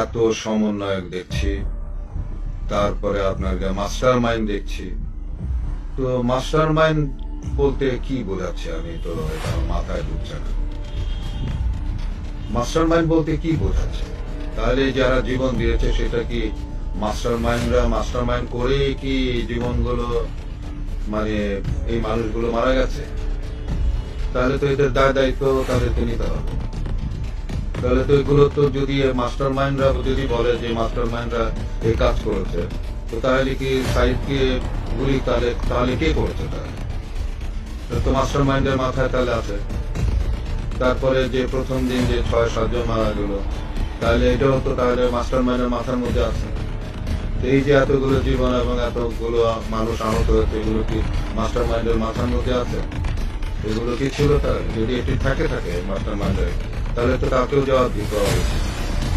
এত সমন্বয়ক দেখছি, তারপরে আপনার মাস্টার মাইন্ড দেখছি। তো মাস্টার মাইন্ড বলতে কি বোঝাচ্ছে, আমি তো এটা আমার মাথায় ঢুকছে না। মাস্টার মাইন্ড বলতে কি বোঝাচ্ছে? তাহলে যারা জীবন দিয়েছে সেটা কি মাস্টার মাইন্ড করে কি জীবনগুলো, মানে এই মানুষগুলো মারা গেছে? তাহলে তো এদের দায় দায়িত্ব তাদেরকে নিতে হবে। তাহলে তো এগুলো তো যদি মাস্টার মাইন্ডরা যদি বলে যে মাস্টার মাইন্ডরা এই কাজ করেছে, তো তাহলে কি সাইদকে গুলি তাহলে কে করেছে? তাহলে তো মাস্টার মাইন্ডের মাথায় তাহলে আছে। তারপরে যে প্রথম দিন যে 6-7 জন মারা গেল, তাহলে এটাও তো তাহলে মাস্টার মাইন্ডের মাথার মধ্যে আছে। এই যে এতগুলো জীবন এবং এতগুলো মানুষ আহত হয়েছে, এগুলো কি মাস্টার মাইন্ডের মাথার মধ্যে আছে? এগুলো কি ছিল? তার যদি এটি থাকে মাস্টার মাইন্ডের, তাহলে তো তাকেও জবাব দিতে হবে।